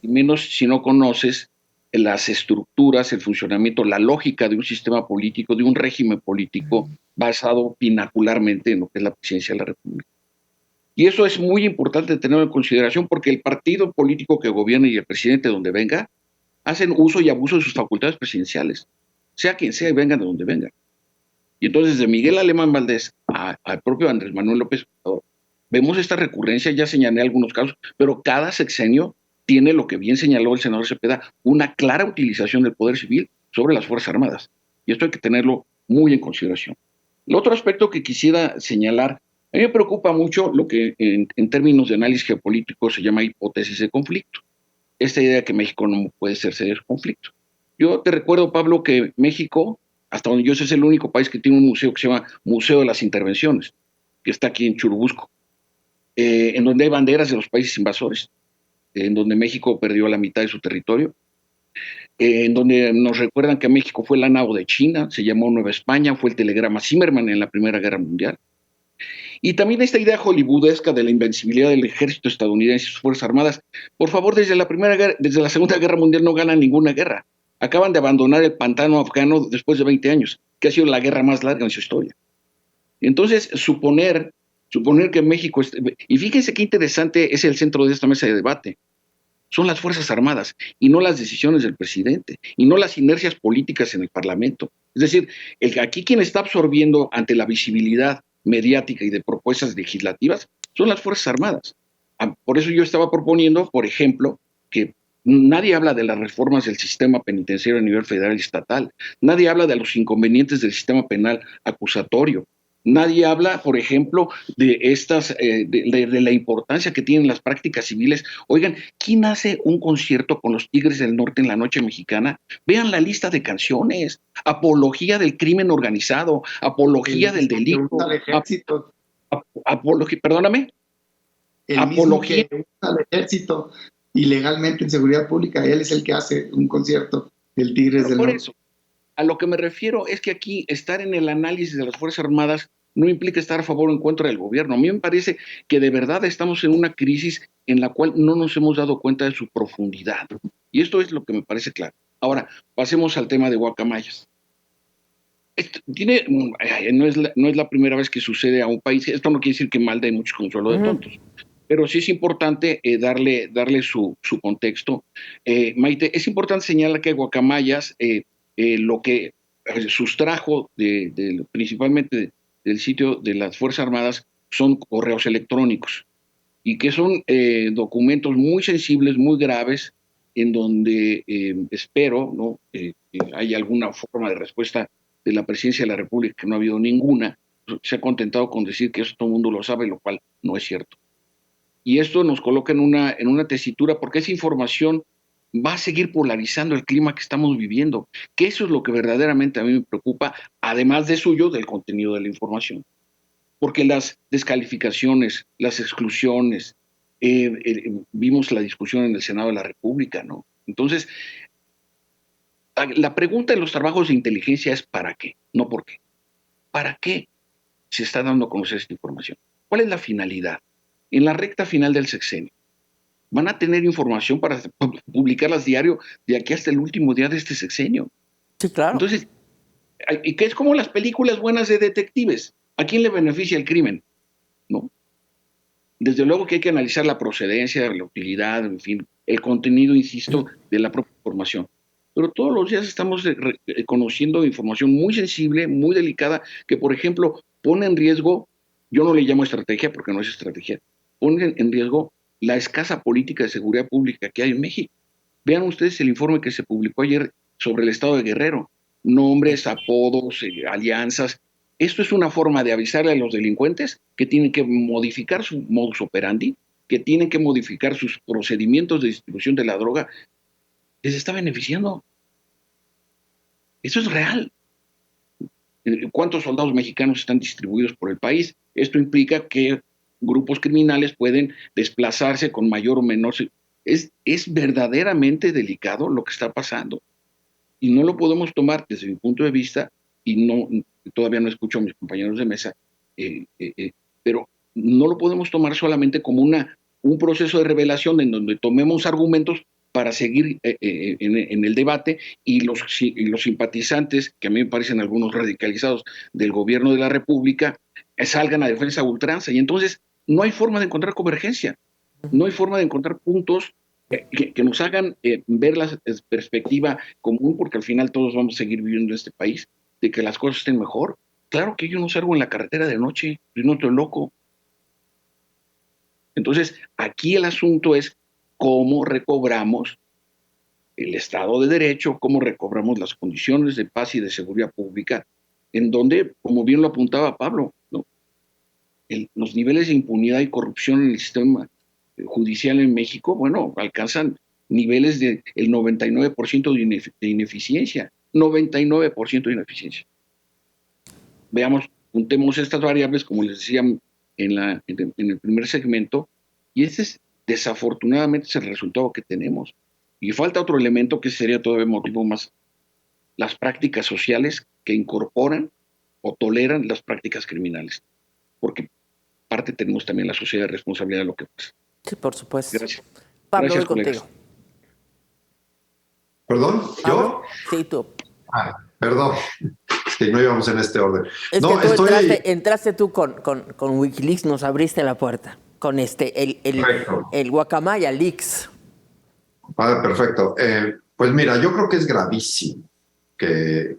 Y menos si no conoces las estructuras, el funcionamiento, la lógica de un sistema político, de un régimen político basado pinacularmente en lo que es la presidencia de la República. Y eso es muy importante tenerlo en consideración porque el partido político que gobierna y el presidente donde venga hacen uso y abuso de sus facultades presidenciales, sea quien sea y vengan de donde vengan. Y entonces de Miguel Alemán Valdés al propio Andrés Manuel López Obrador, vemos esta recurrencia, ya señalé algunos casos, pero cada sexenio tiene, lo que bien señaló el senador Cepeda, una clara utilización del poder civil sobre las Fuerzas Armadas. Y esto hay que tenerlo muy en consideración. El otro aspecto que quisiera señalar, a mí me preocupa mucho lo que en términos de análisis geopolítico se llama hipótesis de conflicto. Esta idea de que México no puede ser conflicto. Yo te recuerdo, Pablo, que México, hasta donde yo sé, es el único país que tiene un museo que se llama Museo de las Intervenciones, que está aquí en Churubusco, en donde hay banderas de los países invasores, en donde México perdió la mitad de su territorio, en donde nos recuerdan que México fue la nao de China, se llamó Nueva España, fue el telegrama Zimmerman en la Primera Guerra Mundial. Y también esta idea hollywoodesca de la invencibilidad del ejército estadounidense y sus Fuerzas Armadas. Por favor, desde la Segunda Guerra Mundial no ganan ninguna guerra. Acaban de abandonar el pantano afgano después de 20 años, que ha sido la guerra más larga en su historia. Entonces, suponer que México... Y fíjense qué interesante es el centro de esta mesa de debate. Son las Fuerzas Armadas y no las decisiones del presidente y no las inercias políticas en el Parlamento. Es decir, aquí quien está absorbiendo ante la visibilidad mediática y de propuestas legislativas son las Fuerzas Armadas. Por eso yo estaba proponiendo, por ejemplo, que nadie habla de las reformas del sistema penitenciario a nivel federal y estatal. Nadie habla de los inconvenientes del sistema penal acusatorio. Nadie habla, por ejemplo, de de la importancia que tienen las prácticas civiles. Oigan, ¿quién hace un concierto con los Tigres del Norte en la noche mexicana? Vean la lista de canciones. Apología del crimen organizado, apología del delito. Perdóname. Apología que usa al ejército ilegalmente en seguridad pública, él es el que hace un concierto del Tigres del Norte. Por eso, a lo que me refiero es que aquí estar en el análisis de las Fuerzas Armadas no implica estar a favor o en contra del gobierno. A mí me parece que de verdad estamos en una crisis en la cual no nos hemos dado cuenta de su profundidad. Y esto es lo que me parece claro. Ahora, pasemos al tema de guacamayas. No es la primera vez que sucede a un país. Esto no quiere decir que Malta hay muchos consuelo de tontos, pero sí es importante darle su contexto. Maite, es importante señalar que guacamayas, lo que sustrajo principalmente del sitio de las Fuerzas Armadas son correos electrónicos, y que son documentos muy sensibles, muy graves, en donde espero, ¿no?, que haya alguna forma de respuesta de la Presidencia de la República, que no ha habido ninguna. Se ha contentado con decir que eso todo el mundo lo sabe, lo cual no es cierto. Y esto nos coloca en una tesitura, porque esa información va a seguir polarizando el clima que estamos viviendo, que eso es lo que verdaderamente a mí me preocupa, además de suyo, del contenido de la información. Porque las descalificaciones, las exclusiones, vimos la discusión en el Senado de la República, ¿no? Entonces, la pregunta de los trabajos de inteligencia es ¿para qué? No ¿por qué? ¿Para qué se está dando a conocer esta información? ¿Cuál es la finalidad? En la recta final del sexenio, van a tener información para publicarlas diario de aquí hasta el último día de este sexenio. Sí, claro. Entonces, y que es como las películas buenas de detectives. ¿A quién le beneficia el crimen? ¿No? Desde luego que hay que analizar la procedencia, la utilidad, en fin, el contenido, insisto, de la propia información. Pero todos los días estamos conociendo información muy sensible, muy delicada, que, por ejemplo, pone en riesgo, yo no le llamo estrategia porque no es estrategia, pone en riesgo la escasa política de seguridad pública que hay en México. Vean ustedes el informe que se publicó ayer sobre el estado de Guerrero. Nombres, apodos, alianzas. Esto es una forma de avisarle a los delincuentes que tienen que modificar su modus operandi, que tienen que modificar sus procedimientos de distribución de la droga. Les está beneficiando. Eso es real. ¿Cuántos soldados mexicanos están distribuidos por el país? Esto implica que grupos criminales pueden desplazarse con mayor o menor. Es verdaderamente delicado lo que está pasando. Y no lo podemos tomar desde mi punto de vista, y todavía no escucho a mis compañeros de mesa, pero no lo podemos tomar solamente como un proceso de revelación en donde tomemos argumentos para seguir en el debate, y los simpatizantes, que a mí me parecen algunos radicalizados del gobierno de la República, salgan a defensa a ultranza. Y entonces no hay forma de encontrar convergencia, no hay forma de encontrar puntos que nos hagan ver la perspectiva común, porque al final todos vamos a seguir viviendo en este país, de que las cosas estén mejor. Claro que yo no salgo en la carretera de noche, yo no estoy loco. Entonces, aquí el asunto es cómo recobramos el Estado de Derecho, cómo recobramos las condiciones de paz y de seguridad pública, en donde, como bien lo apuntaba Pablo, ¿no?, los niveles de impunidad y corrupción en el sistema judicial en México, bueno, alcanzan niveles del 99% de ineficiencia. 99% de ineficiencia. Veamos, juntemos estas variables, como les decía en el primer segmento, y ese es, desafortunadamente, es el resultado que tenemos. Y falta otro elemento que sería todavía motivo más: las prácticas sociales que incorporan o toleran las prácticas criminales. Porque parte tenemos también la sociedad de responsabilidad de lo que pasa. Sí, por supuesto. Gracias. Pablo, Gracias, voy colegas. contigo. ¿Perdón? ¿Yo? Sí, tú. Perdón. Es que no íbamos en este orden. Es no, que tú entraste tú con Wikileaks, nos abriste la puerta. Con el Guacamaya Leaks. Perfecto. Pues mira, yo creo que es gravísimo que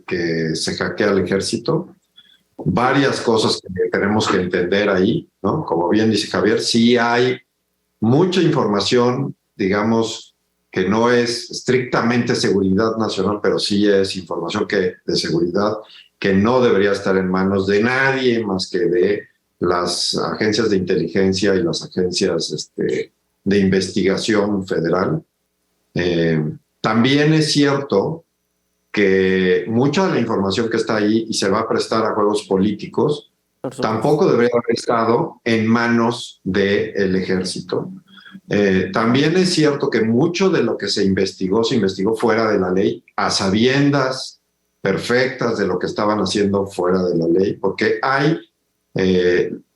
se hackea al ejército. Varias cosas que tenemos que entender ahí, ¿no? Como bien dice Javier, sí hay mucha información, digamos, que no es estrictamente seguridad nacional, pero sí es información de seguridad que no debería estar en manos de nadie más que de las agencias de inteligencia y las agencias de investigación federal. También es cierto que mucha de la información que está ahí y se va a prestar a juegos políticos tampoco debería haber estado en manos del ejército. También es cierto que mucho de lo que se investigó fuera de la ley, a sabiendas perfectas de lo que estaban haciendo fuera de la ley, porque hay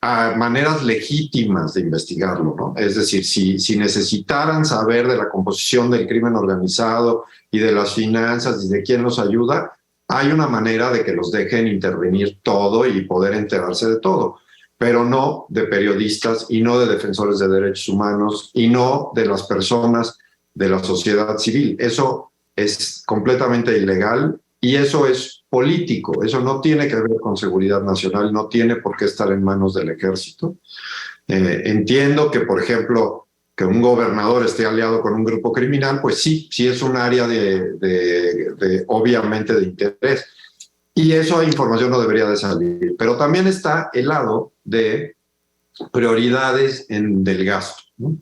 a maneras legítimas de investigarlo, ¿no? Es decir, si necesitaran saber de la composición del crimen organizado y de las finanzas y de quién los ayuda, hay una manera de que los dejen intervenir todo y poder enterarse de todo, pero no de periodistas y no de defensores de derechos humanos y no de las personas de la sociedad civil. Eso es completamente ilegal y eso es político, eso no tiene que ver con seguridad nacional, no tiene por qué estar en manos del ejército. Entiendo que, por ejemplo, que un gobernador esté aliado con un grupo criminal, pues sí es un área obviamente de interés. Y esa información no debería de salir. Pero también está el lado de prioridades del gasto, ¿no?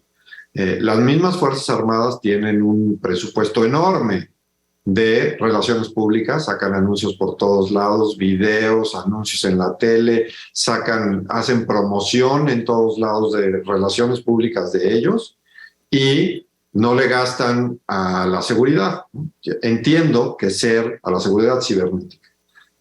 Las mismas Fuerzas Armadas tienen un presupuesto enorme de relaciones públicas, sacan anuncios por todos lados, videos, anuncios en la tele, hacen promoción en todos lados de relaciones públicas de ellos y no le gastan a la seguridad. Entiendo que a la seguridad cibernética.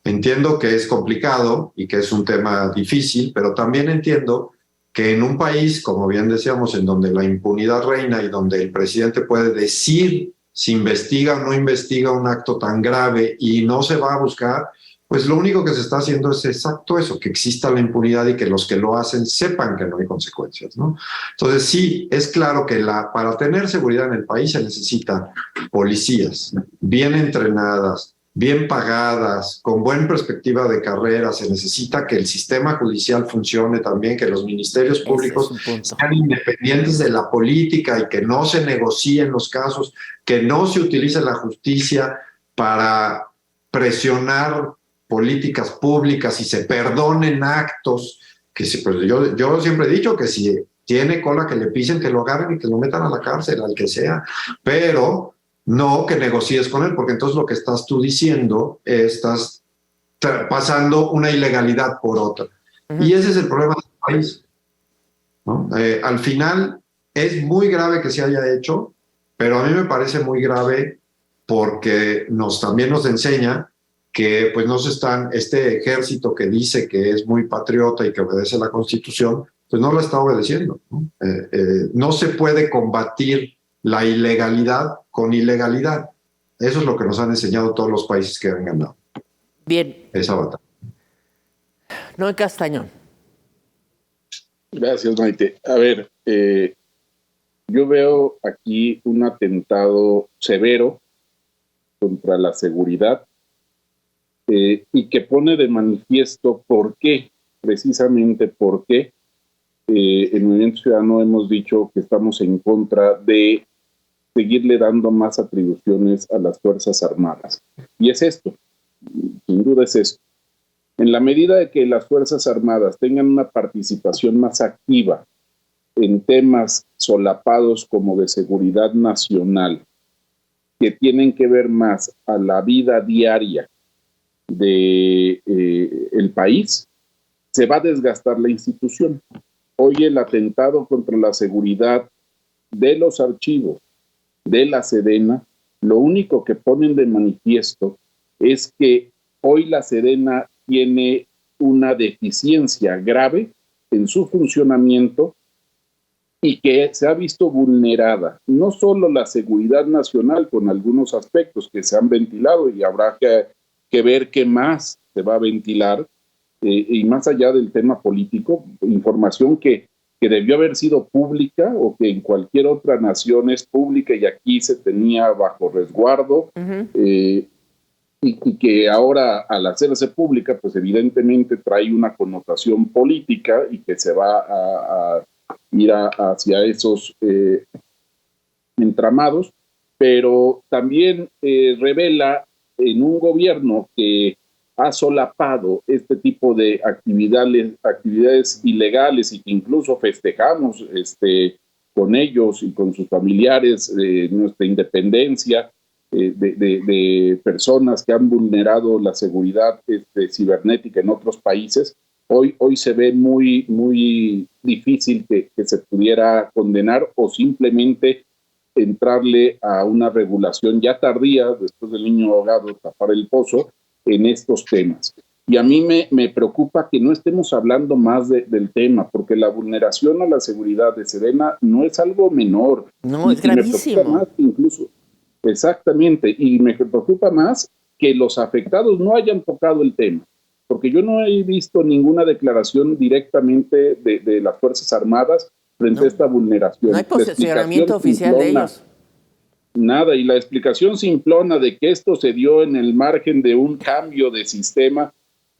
Entiendo que es complicado y que es un tema difícil, pero también entiendo que en un país, como bien decíamos, en donde la impunidad reina y donde el presidente puede decir si investiga o no investiga un acto tan grave y no se va a buscar, pues lo único que se está haciendo es exacto eso, que exista la impunidad y que los que lo hacen sepan que no hay consecuencias, ¿no? Entonces sí, es claro que para tener seguridad en el país se necesitan policías bien entrenadas, bien pagadas, con buena perspectiva de carrera. Se necesita que el sistema judicial funcione también, que los ministerios públicos sean independientes de la política y que no se negocien los casos, que no se utilice la justicia para presionar políticas públicas y se perdonen actos. Pues yo siempre he dicho que si tiene cola que le pisen, que lo agarren y que lo metan a la cárcel, al que sea, pero no que negocies con él, porque entonces lo que estás tú diciendo, estás pasando una ilegalidad por otra. Y ese es el problema del país, ¿no? Al final es muy grave que se haya hecho, pero a mí me parece muy grave porque también nos enseña que pues este ejército que dice que es muy patriota y que obedece la Constitución, pues no la está obedeciendo, ¿no? No se puede combatir la ilegalidad con ilegalidad. Eso es lo que nos han enseñado todos los países que han ganado. Bien. Esa batalla. Noé Castañón. Gracias, Maite. A ver, yo veo aquí un atentado severo contra la seguridad y que pone de manifiesto precisamente por qué el Movimiento Ciudadano hemos dicho que estamos en contra de seguirle dando más atribuciones a las Fuerzas Armadas. Y es esto, sin duda es esto. En la medida de que las Fuerzas Armadas tengan una participación más activa en temas solapados como de seguridad nacional, que tienen que ver más a la vida diaria de el país, se va a desgastar la institución. Hoy el atentado contra la seguridad de los archivos de la Sedena, lo único que ponen de manifiesto es que hoy la Sedena tiene una deficiencia grave en su funcionamiento y que se ha visto vulnerada no solo la seguridad nacional con algunos aspectos que se han ventilado y habrá que ver qué más se va a ventilar, y más allá del tema político, información que debió haber sido pública o que en cualquier otra nación es pública y aquí se tenía bajo resguardo, y que ahora al hacerse pública, pues evidentemente trae una connotación política y que se va a ir hacia esos entramados, pero también revela en un gobierno que ha solapado este tipo de actividades ilegales y que incluso festejamos con ellos y con sus familiares nuestra independencia, de personas que han vulnerado la seguridad cibernética en otros países. Hoy se ve muy, muy difícil que se pudiera condenar o simplemente entrarle a una regulación ya tardía, después del niño ahogado tapar el pozo, en estos temas. Y a mí me preocupa que no estemos hablando más del tema, porque la vulneración a la seguridad de Sedena no es algo menor. No, es gravísimo. Me preocupa más incluso, exactamente, y me preocupa más que los afectados no hayan tocado el tema, porque yo no he visto ninguna declaración directamente de las Fuerzas Armadas frente a esta vulneración. No hay posicionamiento oficial de ellos. Nada, y la explicación simplona de que esto se dio en el margen de un cambio de sistema,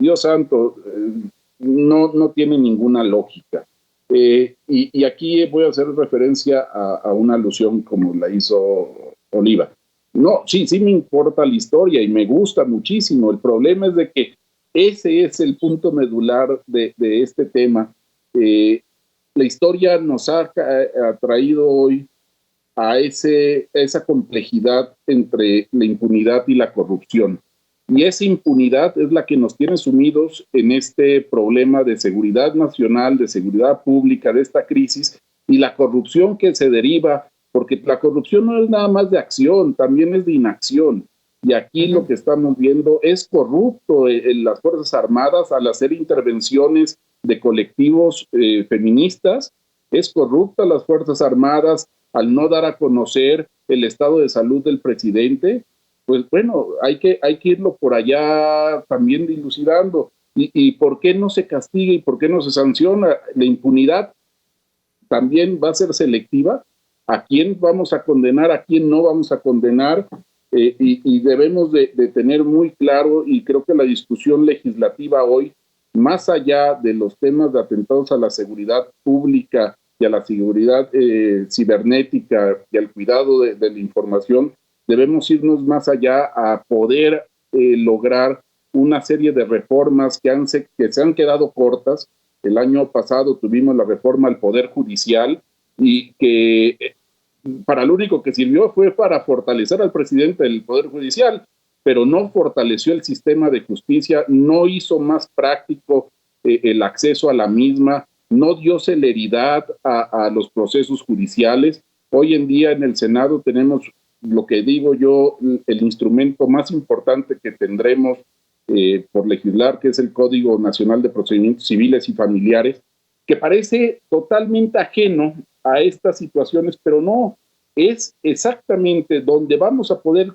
Dios santo, no tiene ninguna lógica. Y aquí voy a hacer referencia a una alusión como la hizo Oliva. No, sí me importa la historia y me gusta muchísimo. El problema es de que ese es el punto medular de este tema. La historia nos ha traído hoy a esa complejidad entre la impunidad y la corrupción. Y esa impunidad es la que nos tiene sumidos en este problema de seguridad nacional, de seguridad pública, de esta crisis, y la corrupción que se deriva, porque la corrupción no es nada más de acción, también es de inacción. Y aquí lo que estamos viendo es corrupto en las Fuerzas Armadas al hacer intervenciones de colectivos feministas, es corrupta las Fuerzas Armadas al no dar a conocer el estado de salud del presidente. Pues bueno, hay que irlo por allá también dilucidando. ¿Y por qué no se castiga y por qué no se sanciona? La impunidad también va a ser selectiva. ¿A quién vamos a condenar? ¿A quién no vamos a condenar? Y debemos de tener muy claro, y creo que la discusión legislativa hoy, más allá de los temas de atentados a la seguridad pública y a la seguridad cibernética y al cuidado de la información, debemos irnos más allá a poder lograr una serie de reformas que se han quedado cortas. El año pasado tuvimos la reforma al Poder Judicial y que para lo único que sirvió fue para fortalecer al presidente del Poder Judicial, pero no fortaleció el sistema de justicia, no hizo más práctico el acceso a la misma, no dio celeridad a los procesos judiciales. Hoy en día en el Senado tenemos lo que digo yo, el instrumento más importante que tendremos por legislar, que es el Código Nacional de Procedimientos Civiles y Familiares, que parece totalmente ajeno a estas situaciones, pero no, es exactamente donde vamos a poder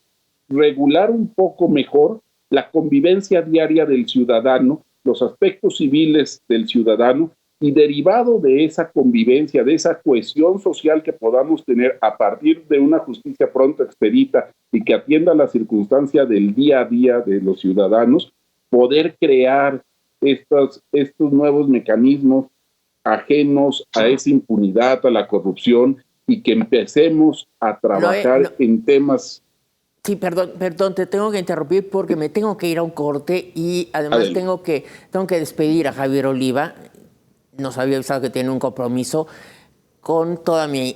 regular un poco mejor la convivencia diaria del ciudadano, los aspectos civiles del ciudadano, y derivado de esa convivencia, de esa cohesión social que podamos tener a partir de una justicia pronta, expedita y que atienda la circunstancia del día a día de los ciudadanos, poder crear estos nuevos mecanismos ajenos a esa impunidad, a la corrupción, y que empecemos a trabajar en temas. Sí, perdón, te tengo que interrumpir porque me tengo que ir a un corte y además tengo que despedir a Javier Oliva. Nos había avisado que tiene un compromiso. Con toda mi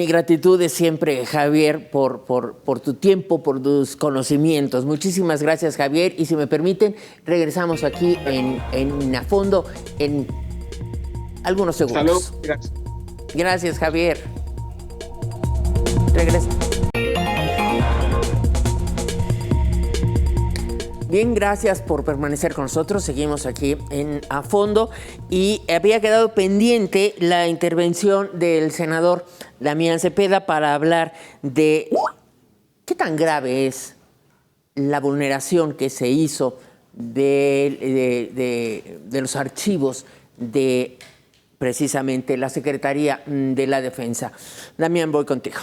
gratitud de siempre, Javier, por tu tiempo, por tus conocimientos. Muchísimas gracias, Javier. Y si me permiten, regresamos aquí en A Fondo en algunos segundos. Hasta luego. Gracias. Gracias, Javier. Regresa. Bien, gracias por permanecer con nosotros. Seguimos aquí en A Fondo y había quedado pendiente la intervención del senador Damián Cepeda para hablar de qué tan grave es la vulneración que se hizo de los archivos de precisamente la Secretaría de la Defensa. Damián, voy contigo.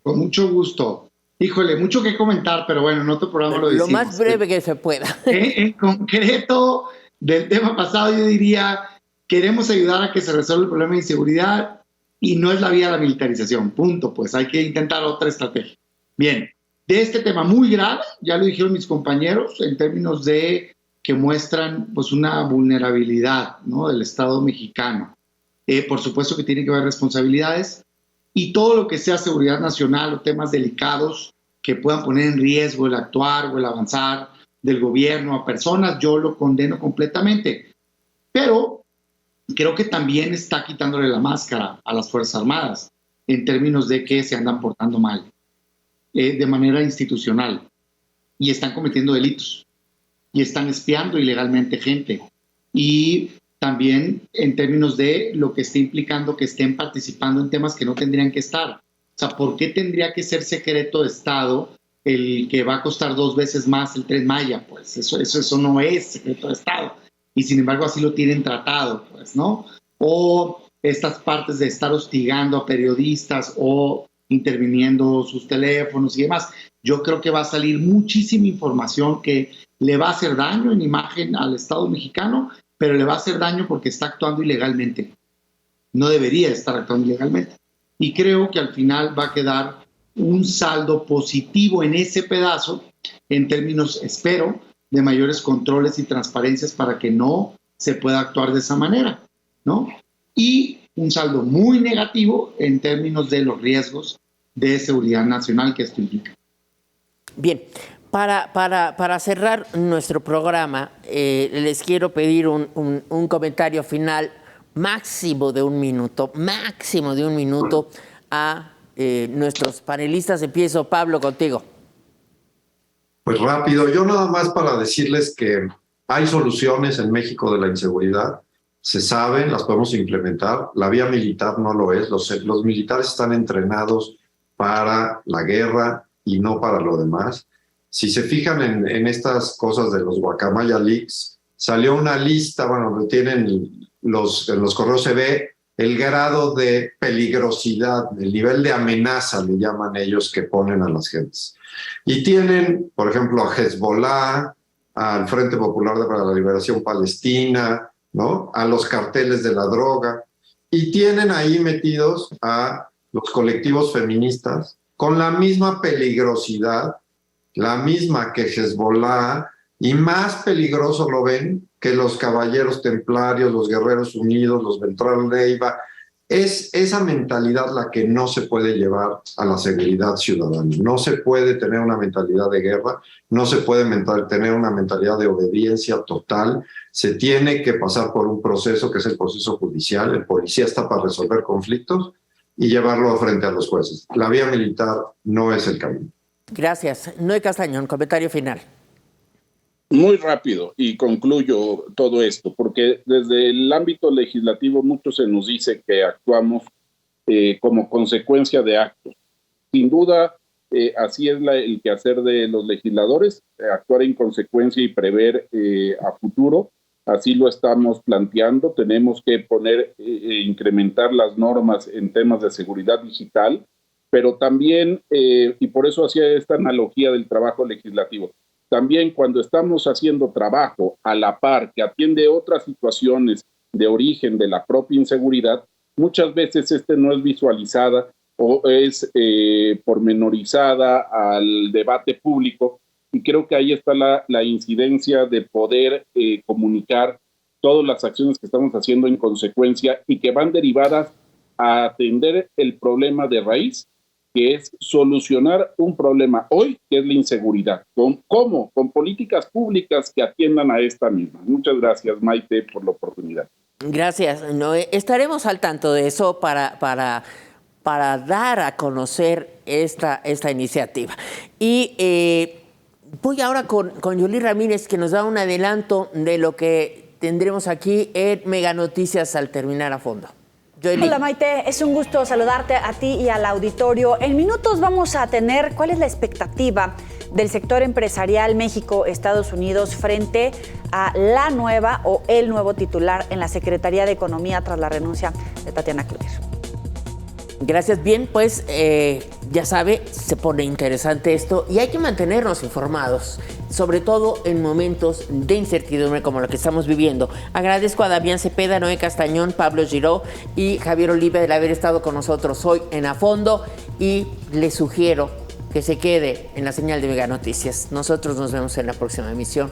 Con mucho gusto. Híjole, mucho que comentar, pero bueno, en otro programa lo decimos. Lo más breve que se pueda. En concreto, del tema pasado, yo diría, queremos ayudar a que se resuelva el problema de inseguridad y no es la vía de la militarización, punto. Pues hay que intentar otra estrategia. Bien, de este tema muy grave, ya lo dijeron mis compañeros, en términos de que muestran pues una vulnerabilidad, ¿no?, del Estado mexicano. Por supuesto que tiene que haber responsabilidades, y todo lo que sea seguridad nacional o temas delicados que puedan poner en riesgo el actuar o el avanzar del gobierno a personas, yo lo condeno completamente. Pero creo que también está quitándole la máscara a las Fuerzas Armadas en términos de que se andan portando mal de manera institucional y están cometiendo delitos. y están espiando ilegalmente gente. Y también en términos de lo que está implicando que estén participando en temas que no tendrían que estar. O sea, ¿por qué tendría que ser secreto de Estado el que va a costar 2 veces más el Tren Maya? Pues eso no es secreto de Estado. Y sin embargo así lo tienen tratado, pues, ¿no? O estas partes de estar hostigando a periodistas o interviniendo sus teléfonos y demás. Yo creo que va a salir muchísima información que le va a hacer daño en imagen al Estado mexicano, pero le va a hacer daño porque está actuando ilegalmente. No debería estar actuando ilegalmente. Y creo que al final va a quedar un saldo positivo en ese pedazo, en términos, espero, de mayores controles y transparencias para que no se pueda actuar de esa manera, ¿no? Y un saldo muy negativo en términos de los riesgos de seguridad nacional que esto implica. Bien, para cerrar nuestro programa, les quiero pedir un comentario final máximo de un minuto a nuestros panelistas. Empiezo, Pablo, contigo. Pues rápido, yo nada más para decirles que hay soluciones en México de la inseguridad, se saben, las podemos implementar. La vía militar no lo es, los militares están entrenados para la guerra y no para lo demás. Si se fijan en estas cosas de los Guacamaya Leaks, salió una lista, bueno, tienen en los correos se ve el grado de peligrosidad, el nivel de amenaza, le llaman ellos, que ponen a las gentes. Y tienen, por ejemplo, a Hezbollah, al Frente Popular para la Liberación Palestina, ¿no? A los carteles de la droga, y tienen ahí metidos a los colectivos feministas con la misma peligrosidad, la misma que Hezbollah, y más peligroso lo ven que los caballeros templarios, los guerreros unidos, los Beltrán Leiva. Es esa mentalidad la que no se puede llevar a la seguridad ciudadana. No se puede tener una mentalidad de guerra, no se puede tener una mentalidad de obediencia total. Se tiene que pasar por un proceso que es el proceso judicial. El policía está para resolver conflictos y llevarlo frente a los jueces. La vía militar no es el camino. Gracias. Noé Castañón, comentario final. Muy rápido y concluyo todo esto, porque desde el ámbito legislativo mucho se nos dice que actuamos como consecuencia de actos. Sin duda, así es el quehacer de los legisladores, actuar en consecuencia y prever a futuro. Así lo estamos planteando. Tenemos que incrementar las normas en temas de seguridad digital, pero también, y por eso hacía esta analogía del trabajo legislativo, también cuando estamos haciendo trabajo a la par que atiende otras situaciones de origen de la propia inseguridad, muchas veces no es visualizada o es pormenorizada al debate público, y creo que ahí está la incidencia de poder comunicar todas las acciones que estamos haciendo en consecuencia y que van derivadas a atender el problema de raíz, que es solucionar un problema hoy, que es la inseguridad. ¿Cómo? Con políticas públicas que atiendan a esta misma. Muchas gracias, Maite, por la oportunidad. Gracias, Noé. Estaremos al tanto de eso para dar a conocer esta iniciativa. Y voy ahora con Yoli Ramírez, que nos da un adelanto de lo que tendremos aquí en Mega Noticias al terminar a fondo. Joely. Hola Maite, es un gusto saludarte a ti y al auditorio. En minutos vamos a tener cuál es la expectativa del sector empresarial México-Estados Unidos frente a la nueva o el nuevo titular en la Secretaría de Economía tras la renuncia de Tatiana Cloutier. Gracias. Bien, pues ya sabe, se pone interesante esto y hay que mantenernos informados, sobre todo en momentos de incertidumbre como lo que estamos viviendo. Agradezco a Damián Cepeda, Noé Castañón, Pablo Giró y Javier Oliva de haber estado con nosotros hoy en A Fondo, y les sugiero que se quede en la señal de Mega Noticias. Nosotros nos vemos en la próxima emisión.